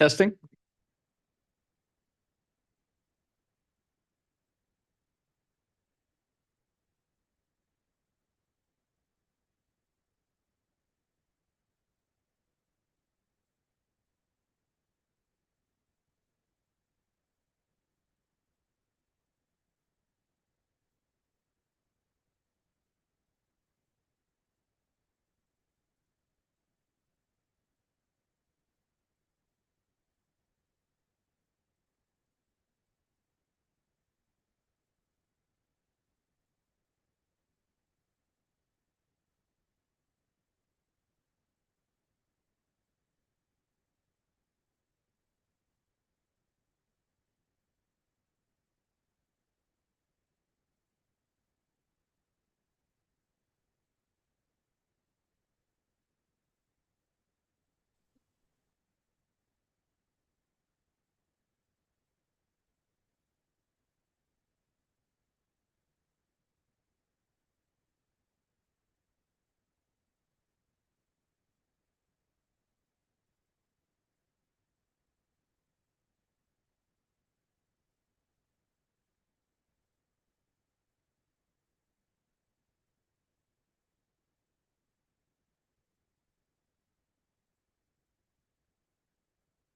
Testing.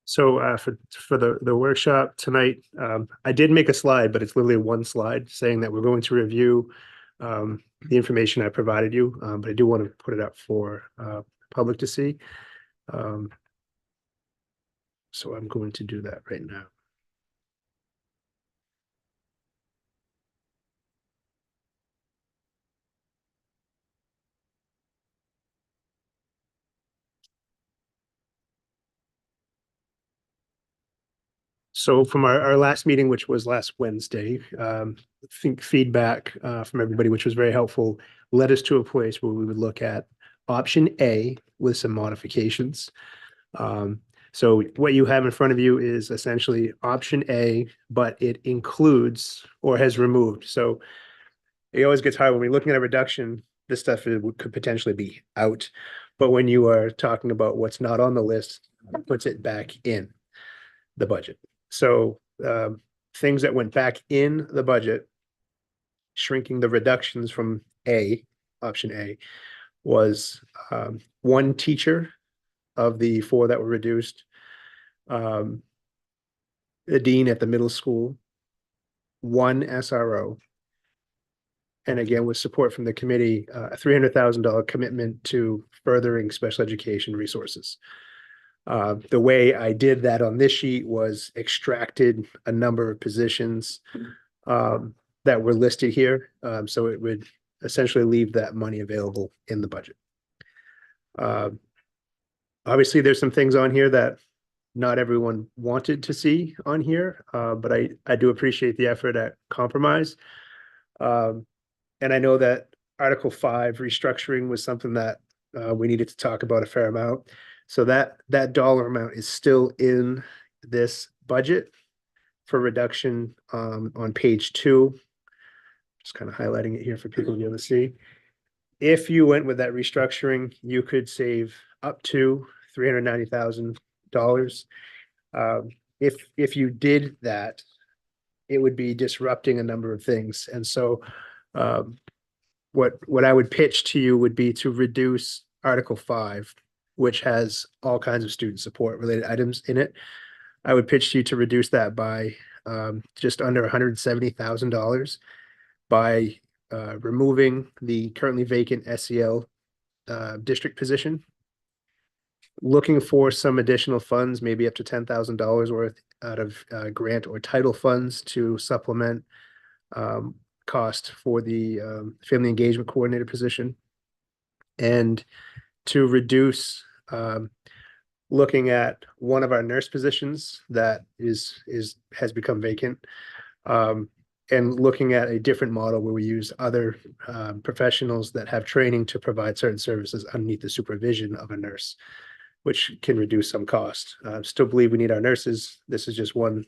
So for the workshop tonight, I did make a slide, but it's literally one slide saying that we're going to review the information I provided you, but I do want to put it up for public to see. Um, so I'm going to do that right now. So from our last meeting, which was last Wednesday, I think feedback from everybody, which was very helpful, led us to a place where we would look at option A with some modifications. So what you have in front of you is essentially option A, but it includes or has removed. So it always gets hard when we're looking at a reduction, this stuff could potentially be out. But when you are talking about what's not on the list, it puts it back in the budget. So things that went back in the budget, shrinking the reductions from option A, was one teacher of the four that were reduced, a dean at the middle school, one SRO, and again, with support from the committee, a $300,000 commitment to furthering special education resources. The way I did that on this sheet was extracted a number of positions that were listed here. So it would essentially leave that money available in the budget. Obviously, there's some things on here that not everyone wanted to see on here, but I do appreciate the effort at compromise. And I know that Article 5 restructuring was something that we needed to talk about a fair amount. So that dollar amount is still in this budget for reduction on page 2. Just kind of highlighting it here for people to be able to see. If you went with that restructuring, you could save up to $390,000. If you did that, it would be disrupting a number of things. And so what I would pitch to you would be to reduce Article 5, which has all kinds of student support related items in it. I would pitch to you to reduce that by just under $170,000 by removing the currently vacant SEL district position, looking for some additional funds, maybe up to $10,000 worth out of grant or title funds to supplement cost for the family engagement coordinator position, and to reduce looking at one of our nurse positions that has become vacant, and looking at a different model where we use other professionals that have training to provide certain services underneath the supervision of a nurse, which can reduce some cost. Still believe we need our nurses. This is just one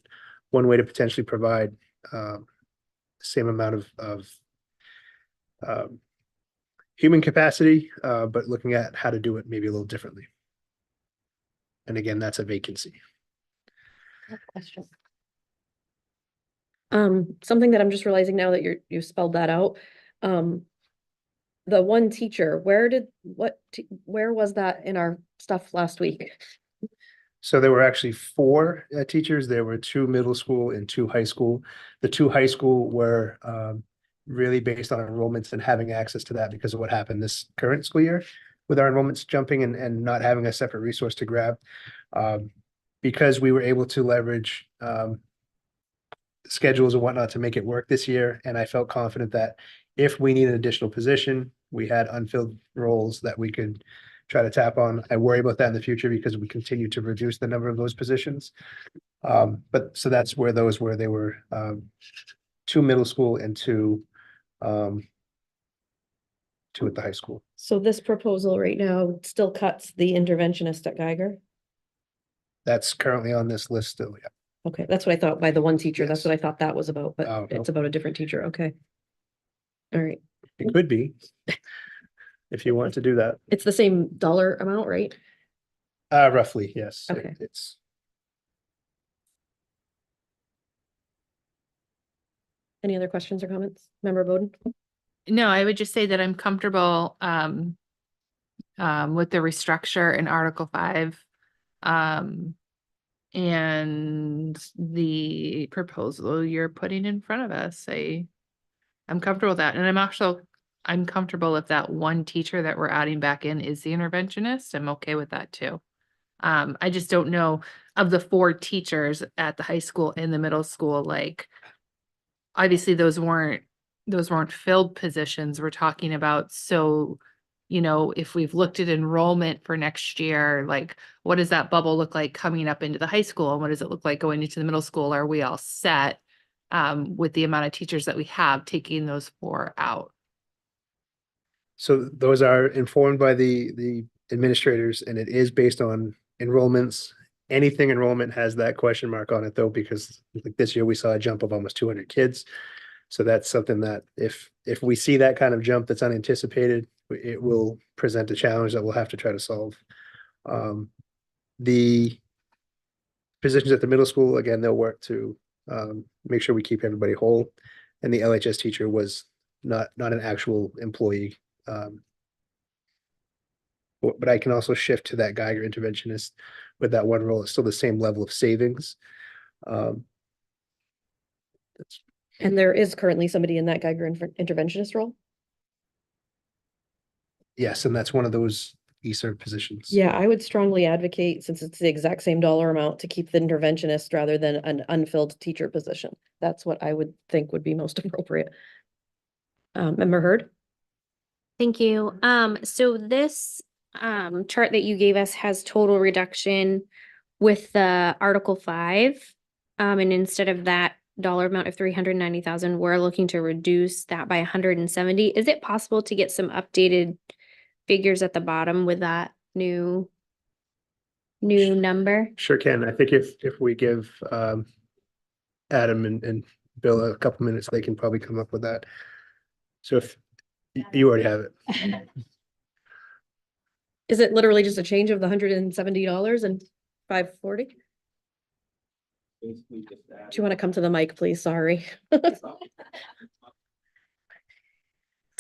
way to potentially provide the same amount of human capacity, but looking at how to do it maybe a little differently. And again, that's a vacancy. Question. Something that I'm just realizing now that you spelled that out. The one teacher, where was that in our stuff last week? So there were actually four teachers. There were two middle school and two high school. The two high school were really based on enrollments and having access to that because of what happened this current school year with our enrollments jumping and not having a separate resource to grab. Because we were able to leverage schedules and whatnot to make it work this year. And I felt confident that if we need an additional position, we had unfilled roles that we could try to tap on. I worry about that in the future because we continue to reduce the number of those positions. But so that's where those were. They were two middle school and two at the high school. So this proposal right now still cuts the interventionist at Geiger? That's currently on this list still, yeah. Okay, that's what I thought by the one teacher. That's Yes. what I thought that was about, but Oh, it's no. about a different teacher. Okay. All right. It could be. If you want to do that. It's the same dollar amount, right? Roughly, yes. Okay. It's Any other questions or comments? Member Bowden? No, I would just say that I'm comfortable with the restructure in Article 5. And the proposal you're putting in front of us. I'm comfortable with that. And I'm comfortable if that one teacher that we're adding back in is the interventionist. I'm okay with that too. I just don't know of the 4 teachers at the high school and the middle school, like obviously those weren't filled positions we're talking about. So, if we've looked at enrollment for next year, like what does that bubble look like coming up into the high school? And what does it look like going into the middle school? Are we all set with the amount of teachers that we have, taking those 4 out? so those are informed by the administrators, and it is based on enrollments. Anything enrollment has that question mark on it though, because like this year we saw a jump of almost 200 kids. So that's something that if we see that kind of jump that's unanticipated, it will present a challenge that we'll have to try to solve. The positions at the middle school, again, they'll work to make sure we keep everybody whole. And the LHS teacher was not an actual employee. But I can also shift to that Geiger interventionist with that one role. It's still the same level of savings. That's And there is currently somebody in that Geiger interventionist role? Yes, and that's one of those ESER positions. Yeah, I would strongly advocate, since it's the exact same dollar amount, to keep the interventionist rather than an unfilled teacher position. That's what I would think would be most appropriate. Member Hurd? Thank you. So this chart that you gave us has total reduction with the Article 5. And instead of that dollar amount of 390,000, we're looking to reduce that by 170. Is it possible to get some updated figures at the bottom with that new number? Sure can. I think if we give Adam and Bill a couple minutes, they can probably come up with that. So if you already have it. Is it literally just a change of the $170 and $540? Do you want to come to the mic, please? Sorry. It's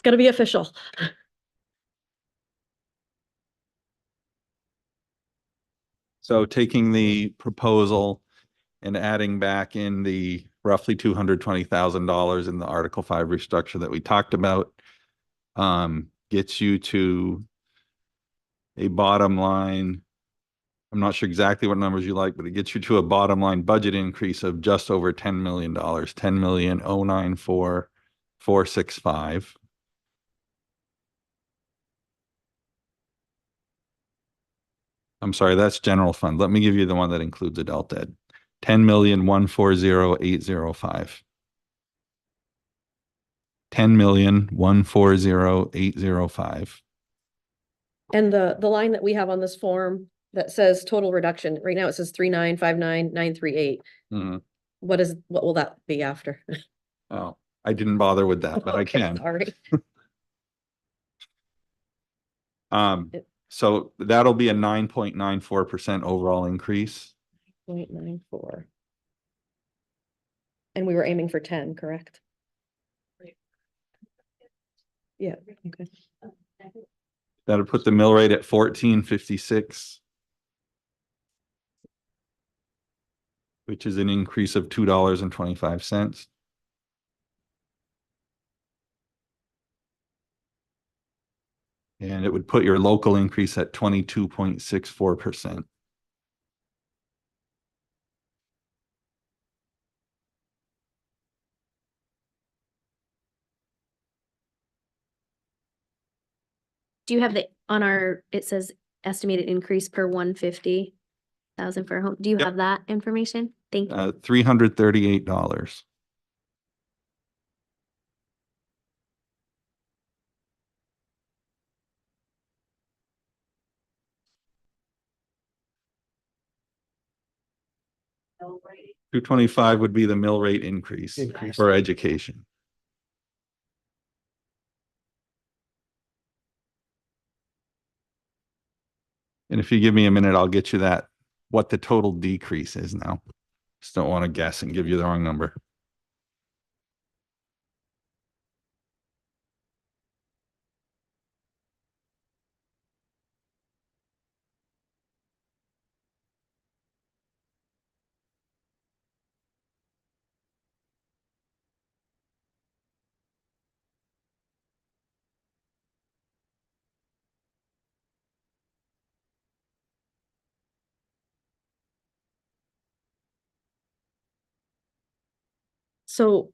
gonna be official. So taking the proposal and adding back in the roughly $220,000 in the Article 5 restructure that we talked about, gets you to a bottom line. I'm not sure exactly what numbers you like, but it gets you to a bottom line budget increase of just over $10 million, $10,094,465. I'm sorry, that's general fund. Let me give you the one that includes adult ed. 10,140,805. 10,140,805. And the line that we have on this form that says total reduction, right now it says 3,959,938. What will that be after? Oh, I didn't bother with that, but I Okay, can. sorry. So that'll be a 9.94% overall increase. 0.94. And we were aiming for 10, correct? Yeah, okay. That'll put the mill rate at 14.56, which is an increase of $2.25. And it would put your local increase at 22.64%. Do you have on it says estimated increase per 150,000 for a home. Do you Yep. have that information? Thank you. $338. $225 would be the mill rate increase Increase. for education. And if you give me a minute, I'll get you what the total decrease is now. Just don't want to guess and give you the wrong number. So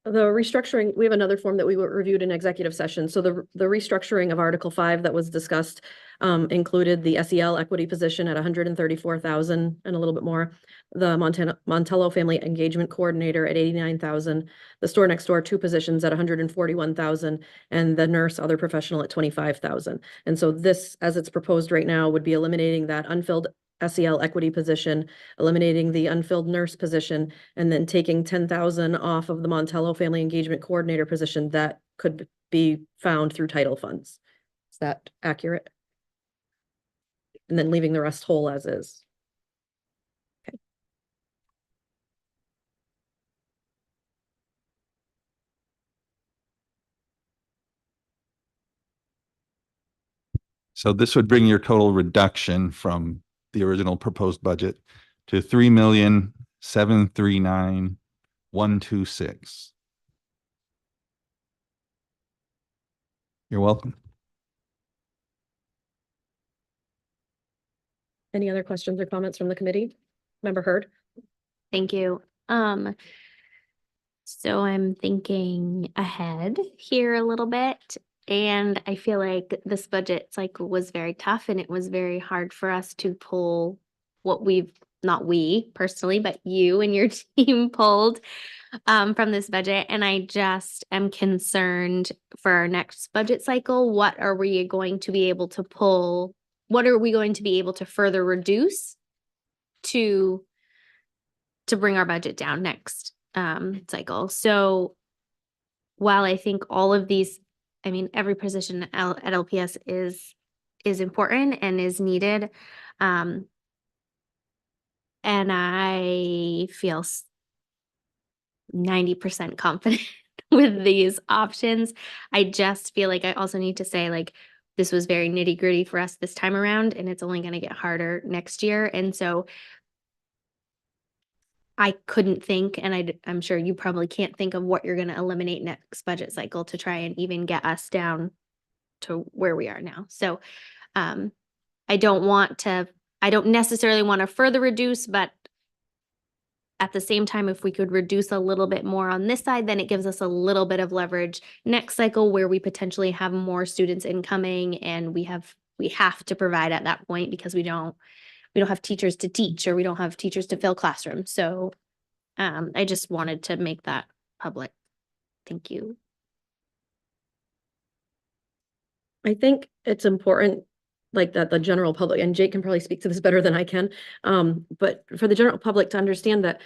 the restructuring, we have another form that we reviewed in executive session. So the restructuring of Article 5 that was discussed included the SEL equity position at 134,000 and a little bit more, the Montello Family Engagement Coordinator at 89,000, the store next door 2 positions at 141,000, and the nurse other professional at 25,000. And so this, as it's proposed right now, would be eliminating that unfilled SEL equity position, eliminating the unfilled nurse position, and then taking 10,000 off of the Montello Family Engagement Coordinator position that could be found through title funds. Is that accurate? And then leaving the rest whole as is. Okay. So this would bring your total reduction from the original proposed budget to $3,739,126. You're welcome. Any other questions or comments from the committee? Member Hurd? Thank you. So I'm thinking ahead here a little bit, and I feel like this budget cycle was very tough and it was very hard for us to pull what not we personally, but you and your team pulled from this budget. And I just am concerned for our next budget cycle. What are we going to be able to pull? What are we going to be able to further reduce to bring our budget down next cycle? So while I think all of these, I mean, every position at LPS is important and is needed. And I feel 90% confident with these options. I just feel like I also need to say, like, this was very nitty gritty for us this time around, and it's only going to get harder next year. And so I couldn't think, and I'm sure you probably can't think of what you're going to eliminate next budget cycle to try and even get us down to where we are now. So I don't necessarily want to further reduce, but at the same time, if we could reduce a little bit more on this side, then it gives us a little bit of leverage next cycle where we potentially have more students incoming, and we have to provide at that point because we don't have teachers to teach, or we don't have teachers to fill classrooms. So I just wanted to make that public. Thank you. I think it's important, like, that the general public, and Jake can probably speak to this better than I can, but for the general public to understand that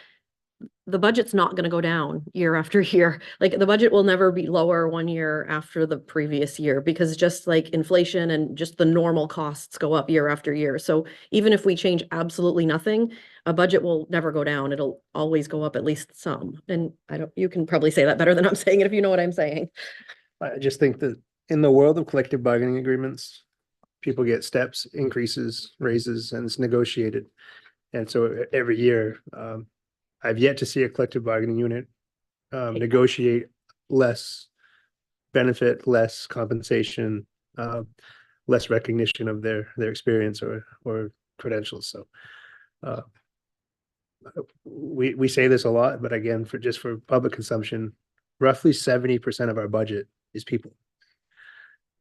the budget's not gonna go down year after year. Like, the budget will never be lower one year after the previous year, because just like inflation and just the normal costs go up year after year. So even if we change absolutely nothing, a budget will never go down. It'll always go up at least some. And you can probably say that better than I'm saying it, if you know what I'm saying. I just think that in the world of collective bargaining agreements, people get steps, increases, raises, and it's negotiated. And so every year, I've yet to see a collective bargaining unit negotiate less benefit, less compensation, less recognition of their experience or credentials. So we say this a lot, but again, for public consumption, roughly 70% of our budget is people.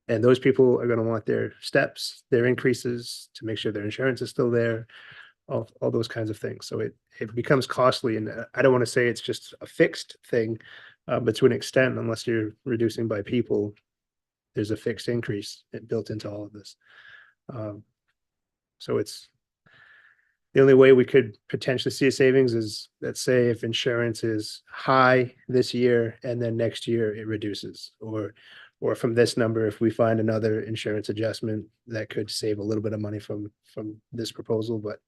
And those people are going to want their steps, their increases to make sure their insurance is still there, all those kinds of things. So it becomes costly. And I don't want to say it's just a fixed thing, but to an extent, unless you're reducing by people, there's a fixed increase built into all of this. So it's the only way we could potentially see a savings is, let's say, if insurance is high this year and then next year it reduces, or from this number, if we find another insurance adjustment that could save a little bit of money from this proposal. But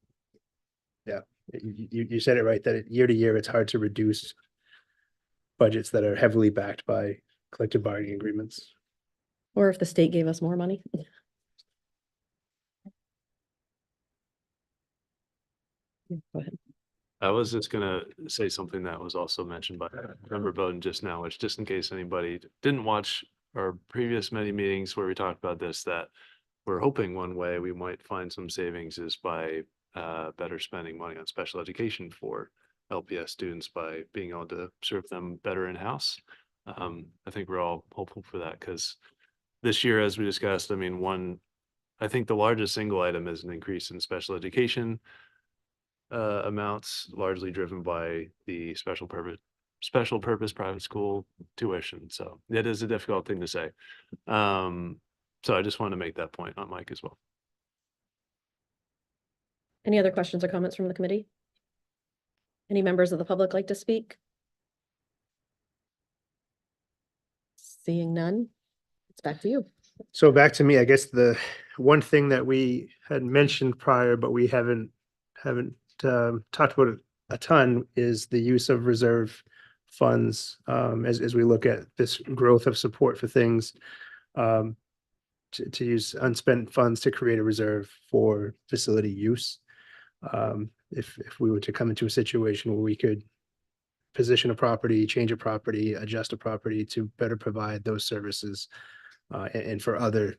yeah, you said it right, that year to year, it's hard to reduce budgets that are heavily backed by collective bargaining agreements. Or if the state gave us more money. Yeah, go ahead. I was just gonna say something that was also mentioned by Member Bowden just now, which, just in case anybody didn't watch our previous many meetings where we talked about this, that we're hoping one way we might find some savings is by better spending money on special education for LPS students by being able to serve them better in-house. I think we're all hopeful for that, because this year, as we discussed, I mean, I think the largest single item is an increase in special education amounts, largely driven by the special purpose private school tuition. So it is a difficult thing to say. So I just want to make that point on Mike as well. Any other questions or comments from the committee? Any members of the public like to speak? Seeing none, it's back to you. So back to me, I guess the one thing that we had mentioned prior, but we haven't talked about it a ton, is the use of reserve funds as we look at this growth of support for things, to use unspent funds to create a reserve for facility use. If we were to come into a situation where we could position a property, change a property, adjust a property to better provide those services, and for other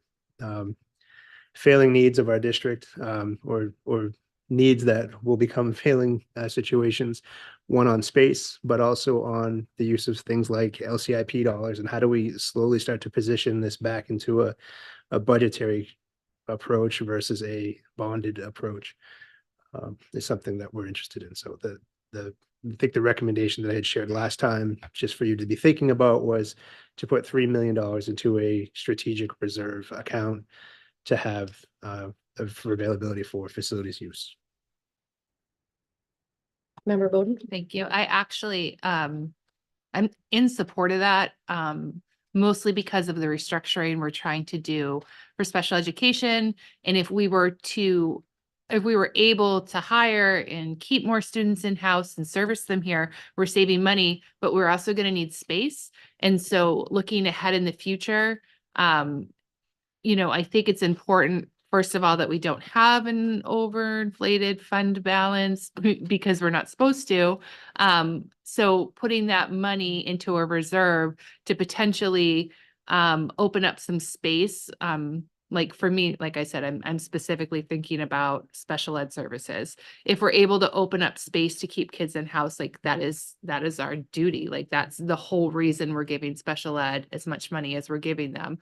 failing needs of our district, or needs that will become failing situations, one on space, but also on the use of things like LCIP dollars, and how do we slowly start to position this back into a budgetary approach versus a bonded approach, is something that we're interested in. So I think the recommendation that I had shared last time, just for you to be thinking about, was to put $3 million into a strategic reserve account to have for availability for facilities use. Member Bowden? Thank you. I actually, I'm in support of that, mostly because of the restructuring we're trying to do for special education. And if we were able to hire and keep more students in-house and service them here, we're saving money, but we're also going to need space. And so looking ahead in the future, I think it's important, first of all, that we don't have an overinflated fund balance because we're not supposed to. So putting that money into a reserve to potentially open up some space. Like for me, like I said, I'm specifically thinking about special ed services. If we're able to open up space to keep kids in house, like that is our duty. Like that's the whole reason we're giving special ed as much money as we're giving them.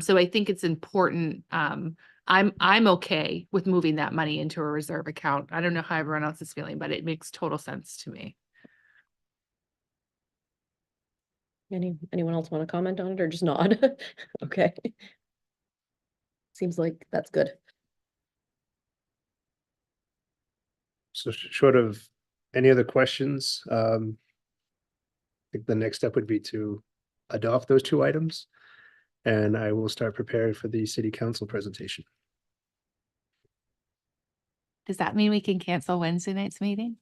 So I think it's important. I'm okay with moving that money into a reserve account. I don't know how everyone else is feeling, but it makes total sense to me. Anyone else want to comment on it or just nod? Okay. Seems like that's good. So short of Any other questions? I think the next step would be to adopt those two items. And I will start preparing for the city council presentation. Does that mean we can cancel Wednesday night's meeting?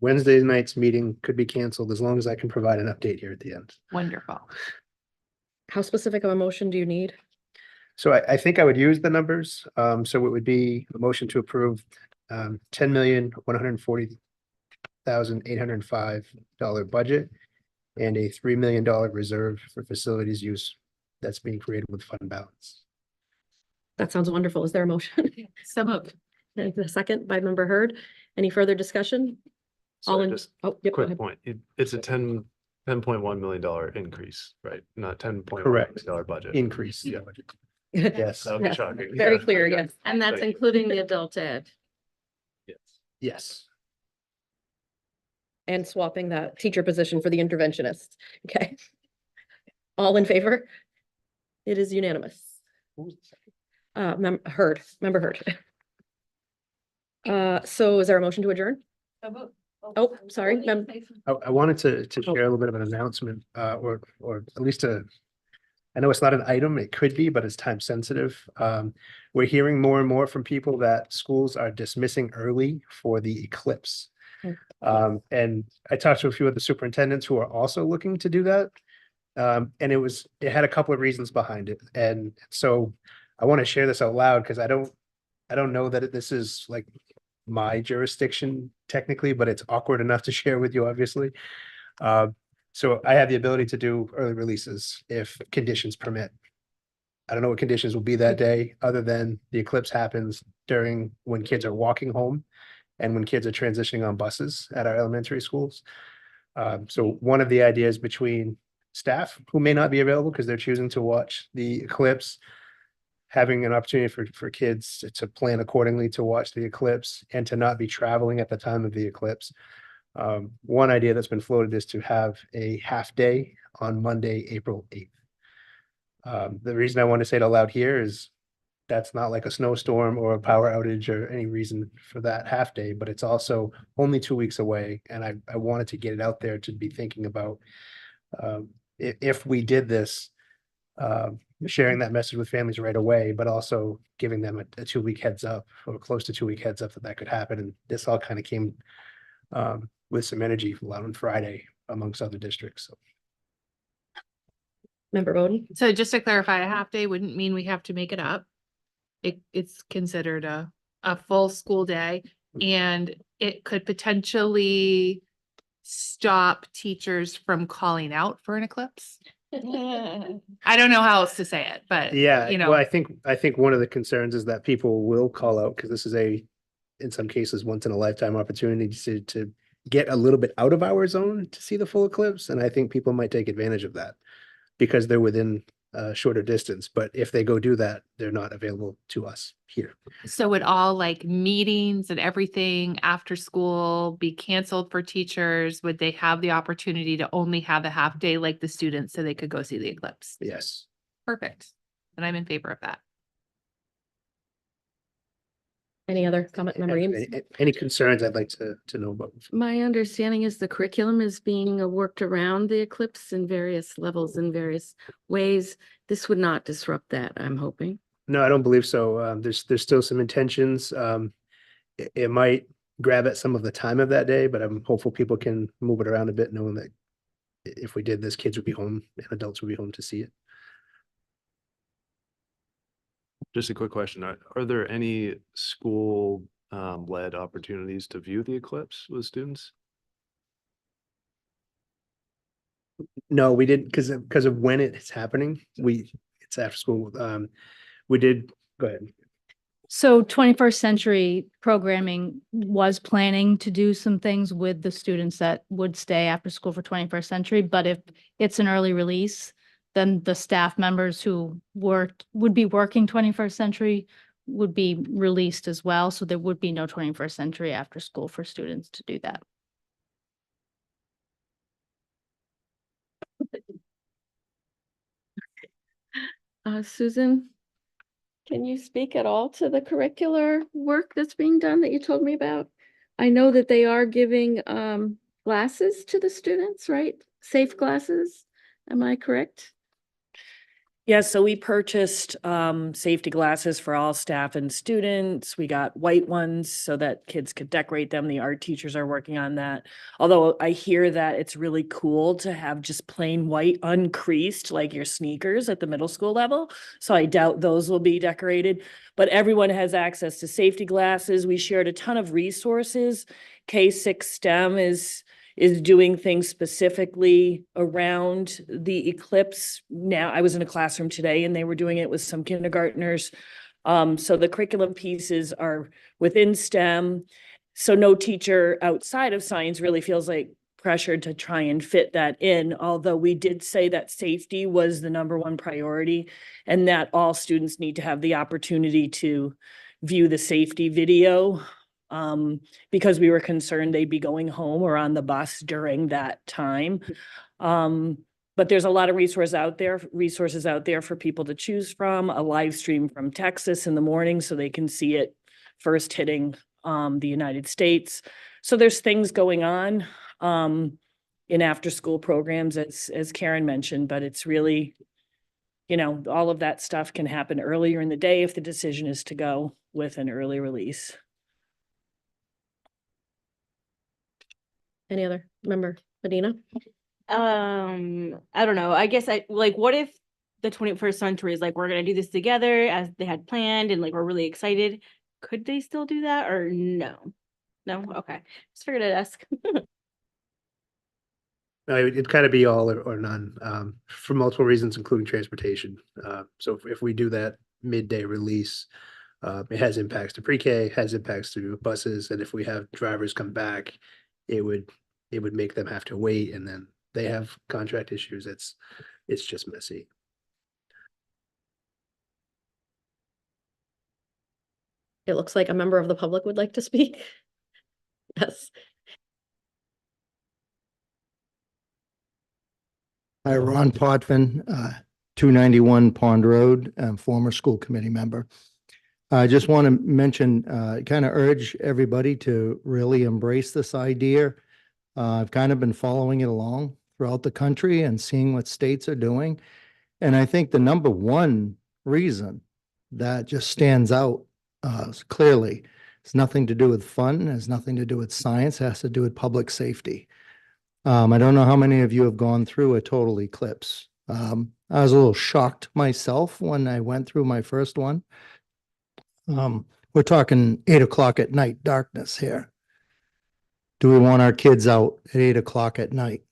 Wednesday night's meeting could be canceled as long as I can provide an update here at the end. Wonderful. How specific of a motion do you need? So I think I would use the numbers. So it would be a motion to approve 10,140,805 budget and a $3 million reserve for facilities use that's being created with fund balance. That sounds wonderful. Is there a motion? So moved. And a second by member Hurd. Any further discussion? All So in, just oh, yep, go quick ahead. point. It's a $10.1 million increase, right? Not $10.1 Correct. million budget. Increase. Yeah. Yes, That would be Yes, shocking. very Yeah. clear, yes. And that's Thank you. including the adult ed. Yes. yes. And swapping that teacher position for the interventionist. Okay. All in favor? It is unanimous. Hurd, member Hurd. So is there a motion to adjourn? Oh, sorry, I wanted to Oh. share a little bit of an announcement, or at least I know it's not an item, it could be, but it's time sensitive. We're hearing more and more from people that schools are dismissing early for the eclipse. And I talked to a few of the superintendents who are also looking to do that. And it had a couple of reasons behind it. And so I want to share this out loud because I don't know that this is like my jurisdiction technically, but it's awkward enough to share with you, obviously. So I have the ability to do early releases if conditions permit. I don't know what conditions will be that day, other than the eclipse happens during when kids are walking home and when kids are transitioning on buses at our elementary schools. So one of the ideas between staff who may not be available because they're choosing to watch the eclipse, having an opportunity for kids to plan accordingly to watch the eclipse and to not be traveling at the time of the eclipse. One idea that's been floated is to have a half day on Monday, April 8th. The reason I want to say it aloud here is that's not like a snowstorm or a power outage or any reason for that half day, but it's also only 2 weeks away. And I wanted to get it out there to be thinking about if we did this, sharing that message with families right away, but also giving them a 2-week heads up or close to 2-week heads up that could happen. And this all kind of came with some energy on Friday amongst other districts. So Member Bowden? So just to clarify, a half day wouldn't mean we have to make it up. It's considered a full school day, and it could potentially stop teachers from calling out for an eclipse. I don't know how else to say it, but yeah, you know, well, I think one of the concerns is that people will call out because this is in some cases, once in a lifetime opportunity to get a little bit out of our zone to see the full eclipse. And I think people might take advantage of that because they're within a shorter distance. But if they go do that, they're not available to us here. so would all like meetings and everything after school be canceled for teachers? Would they have the opportunity to only have a half day like the students so they could go see the eclipse? Yes. Perfect. And I'm in favor of that. Any other comment, member Eames? Any concerns I'd like to know about? My understanding is the curriculum is being worked around the eclipse in various levels, in various ways. This would not disrupt that, I'm hoping. No, I don't believe so. There's still some intentions. It might grab at some of the time of that day, but I'm hopeful people can move it around a bit, knowing that if we did this, kids would be home and adults would be home to see it. Just a quick question. Are there any school led opportunities to view the eclipse with students? No, we did because of when it's happening. It's after school. We did, go ahead. So 21st Century Programming was planning to do some things with the students that would stay after school for 21st Century, but if it's an early release, then the staff members who would be working 21st Century would be released as well. So there would be no 21st Century after school for students to do that. Susan, can you speak at all to the curricular work that's being done that you told me about? I know that they are giving glasses to the students, right? Safe glasses. Am I correct? Yeah, so we purchased safety glasses for all staff and students. We got white ones so that kids could decorate them. The art teachers are working on that. Although I hear that it's really cool to have just plain white uncreased, like your sneakers at the middle school level. So I doubt those will be decorated, but everyone has access to safety glasses. We shared a ton of resources. K-6 STEM is doing things specifically around the eclipse. Now, I was in a classroom today and they were doing it with some kindergartners. So the curriculum pieces are within STEM. So no teacher outside of science really feels like pressured to try and fit that in, although we did say that safety was the #1 priority and that all students need to have the opportunity to view the safety video. Because we were concerned they'd be going home or on the bus during that time. But there's a lot of resources out there for people to choose from, a live stream from Texas in the morning so they can see it first hitting the United States. So there's things going on in after-school programs, as Karen mentioned, but it's really, all of that stuff can happen earlier in the day if the decision is to go with an early release. Any other member? Medina? I don't know. I guess what if the 21st century is like, we're gonna do this together as they had planned and like we're really excited. Could they still do that or no? No? Okay. Just figured I'd ask. No, it'd kind of be all or none, for multiple reasons, including transportation. So if we do that midday release, it has impacts to pre-K, has impacts to buses, and if we have drivers come back, it would make them have to wait, and then they have contract issues. It's just messy. It looks like a member of the public would like to speak. Yes. Hi, Ron Potvin, 291 Pond Road, former school committee member. I just want to mention, kind of urge everybody to really embrace this idea. I've kind of been following it along throughout the country and seeing what states are doing. And I think the #1 reason that just stands out clearly has nothing to do with fun, has nothing to do with science, it has to do with public safety. I don't know how many of you have gone through a total eclipse. I was a little shocked myself when I went through my first one. We're talking 8 o'clock at night, darkness here. Do we want our kids out at 8 o'clock at night,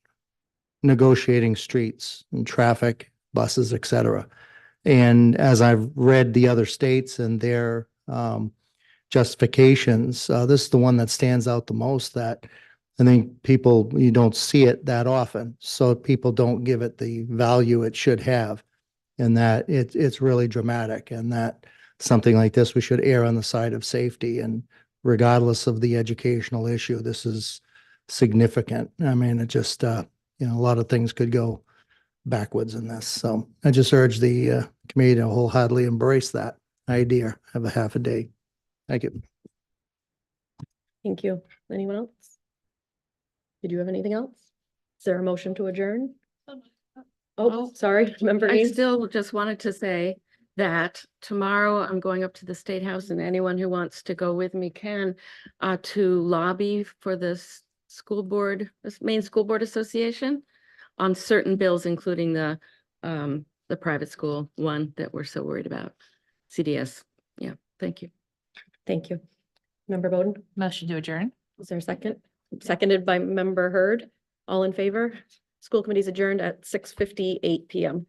negotiating streets and traffic, buses, etc.? And as I've read the other states and their justifications, this is the one that stands out the most, that I think you don't see it that often, so people don't give it the value it should have, and that it's really dramatic, and that something like this, we should err on the side of safety, and regardless of the educational issue, this is significant. I mean, it just, a lot of things could go backwards in this. So I just urge the committee to wholeheartedly embrace that idea of a half a day. Thank you. Thank you. Anyone else? Did you have anything else? Is there a motion to adjourn? Oh, sorry, member I Eames. still just wanted to say that tomorrow I'm going up to the State House, and anyone who wants to go with me can, to lobby for this Maine School Board Association on certain bills, including the private school one that we're so worried about, CDS. Yeah, thank you. Thank you. Member Bowden, Motion to adjourn. is there a second? Seconded by member Hurd. All in favor? School committee's adjourned at 6:58 PM.